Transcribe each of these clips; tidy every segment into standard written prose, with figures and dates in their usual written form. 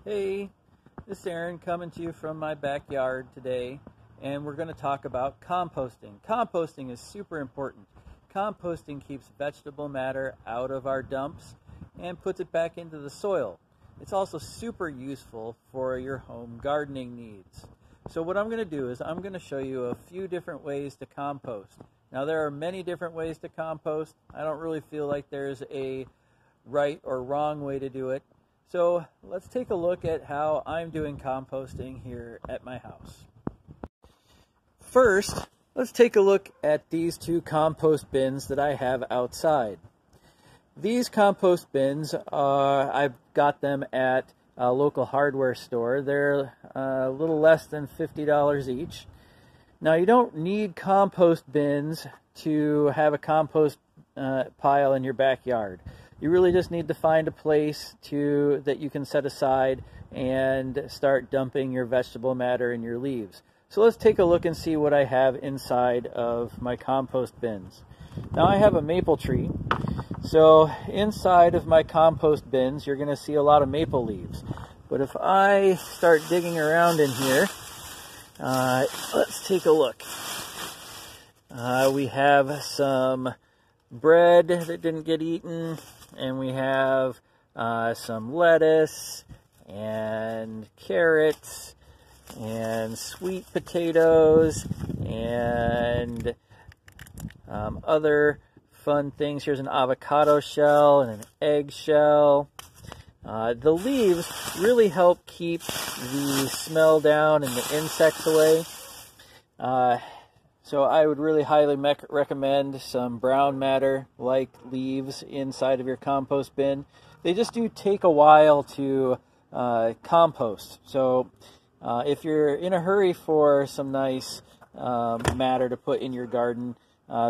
Hey, this is Aaron coming to you from my backyard today, and we're going to talk about composting. Composting is super important. Composting keeps vegetable matter out of our dumps and puts it back into the soil. It's also super useful for your home gardening needs. So what I'm going to do is I'm going to show you a few different ways to compost. Now there are many different ways to compost. I don't really feel like there's a right or wrong way to do it. So let's take a look at how I'm doing composting here at my house. First, let's take a look at these two compost bins that I have outside. These compost bins, I've got them at a local hardware store. They're a little less than $50 each. Now you don't need compost bins to have a compost pile in your backyard. You really just need to find a place that you can set aside and start dumping your vegetable matter and your leaves. So let's take a look and see what I have inside of my compost bins. Now I have a maple tree. So inside of my compost bins, you're going to see a lot of maple leaves. But if I start digging around in here, let's take a look. We have some bread that didn't get eaten, and we have some lettuce and carrots and sweet potatoes and other fun things. Here's an avocado shell and an egg shell. The leaves really help keep the smell down and the insects away. So I would really highly recommend some brown matter like leaves inside of your compost bin. They just do take a while to compost. So if you're in a hurry for some nice matter to put in your garden,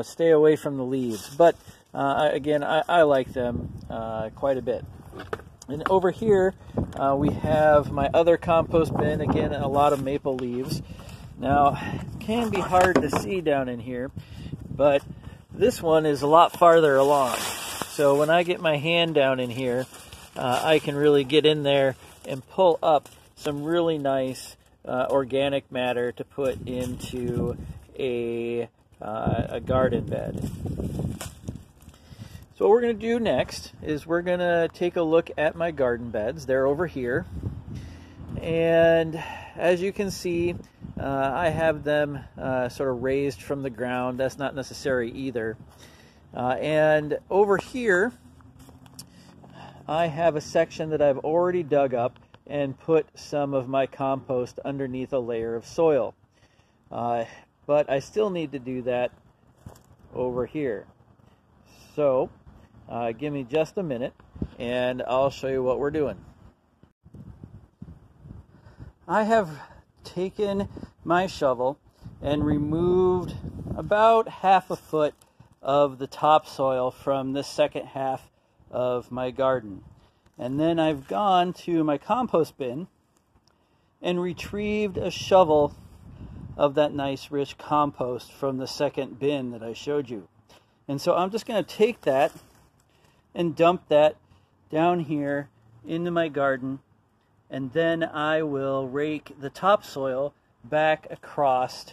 stay away from the leaves. But again, I like them quite a bit. And over here we have my other compost bin. Again, a lot of maple leaves. Now, it can be hard to see down in here, but this one is a lot farther along. So when I get my hand down in here, I can really get in there and pull up some really nice organic matter to put into a garden bed. So what we're going to do next is we're going to take a look at my garden beds. They're over here. And as you can see, I have them sort of raised from the ground. That's not necessary either. And over here, I have a section that I've already dug up and put some of my compost underneath a layer of soil. But I still need to do that over here. So give me just a minute and I'll show you what we're doing. I have taken my shovel and removed about half a foot of the topsoil from this second half of my garden. And then I've gone to my compost bin and retrieved a shovel of that nice rich compost from the second bin that I showed you. And so I'm just going to take that and dump that down here into my garden, and then I will rake the topsoil back across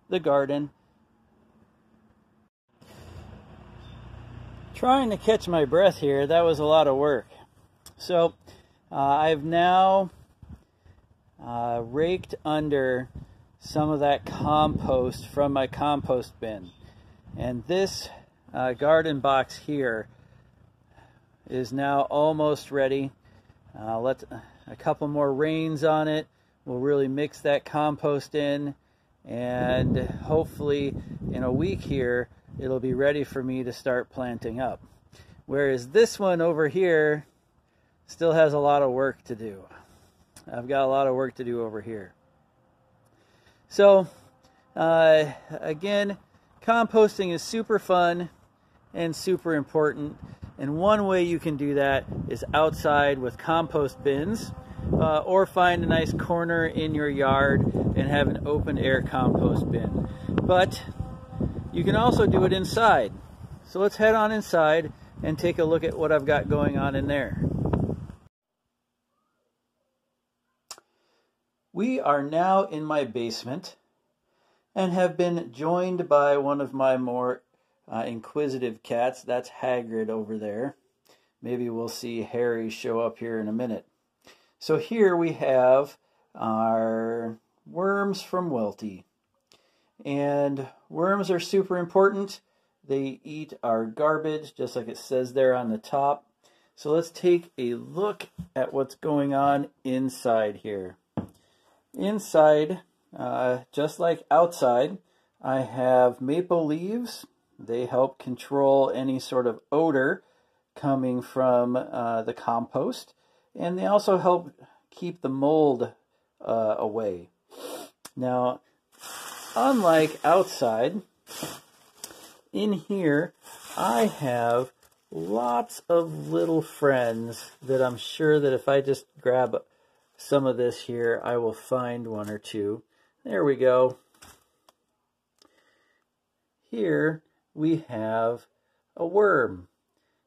the garden. Trying to catch my breath here, that was a lot of work. So I've now raked under some of that compost from my compost bin. And this garden box here is now almost ready. Let a couple more rains on it. We'll really mix that compost in, and hopefully in a week here it'll be ready for me to start planting up. Whereas this one over here still has a lot of work to do. I've got a lot of work to do over here. So again, composting is super fun and super important. And one way you can do that is outside with compost bins, or find a nice corner in your yard and have an open air compost bin. But you can also do it inside. So let's head on inside and take a look at what I've got going on in there. We are now in my basement and have been joined by one of my more inquisitive cats. That's Hagrid over there. Maybe we'll see Harry show up here in a minute. So here we have our worms from Welty. And worms are super important. They eat our garbage, just like it says there on the top. So let's take a look at what's going on inside here. Inside, just like outside, I have maple leaves. They help control any sort of odor coming from the compost. And they also help keep the mold away. Now, unlike outside, in here I have lots of little friends that I'm sure that if I just grab some of this here, I will find one or two. There we go. Here we have a worm.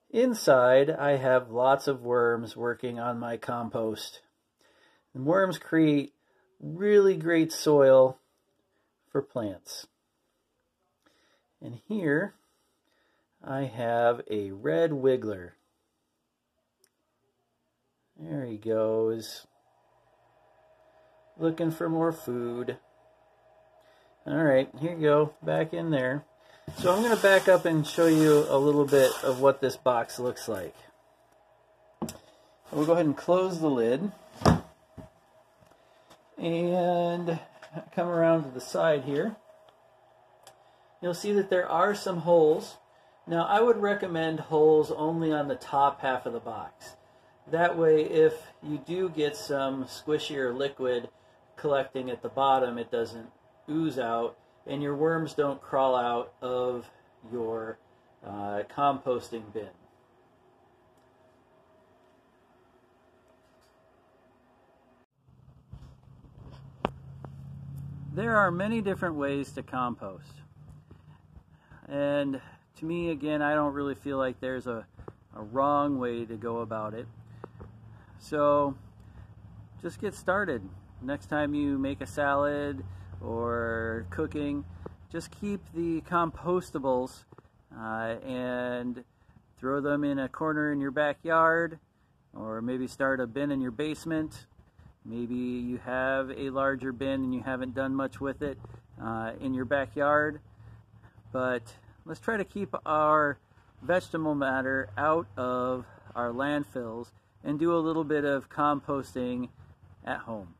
Inside, I have lots of worms working on my compost. And worms create really great soil for plants. And here, I have a red wiggler. There he goes. Looking for more food. All right, here you go, back in there. So I'm going to back up and show you a little bit of what this box looks like. We'll go ahead and close the lid. And come around to the side here. You'll see that there are some holes. Now I would recommend holes only on the top half of the box. That way if you do get some squishier liquid collecting at the bottom, it doesn't ooze out and your worms don't crawl out of your composting bin. There are many different ways to compost. And to me, again, I don't really feel like there's a wrong way to go about it. So just get started. Next time you make a salad or cooking, just keep the compostables and throw them in a corner in your backyard, or maybe start a bin in your basement. Maybe you have a larger bin and you haven't done much with it in your backyard. But let's try to keep our vegetable matter out of our landfills and do a little bit of composting at home.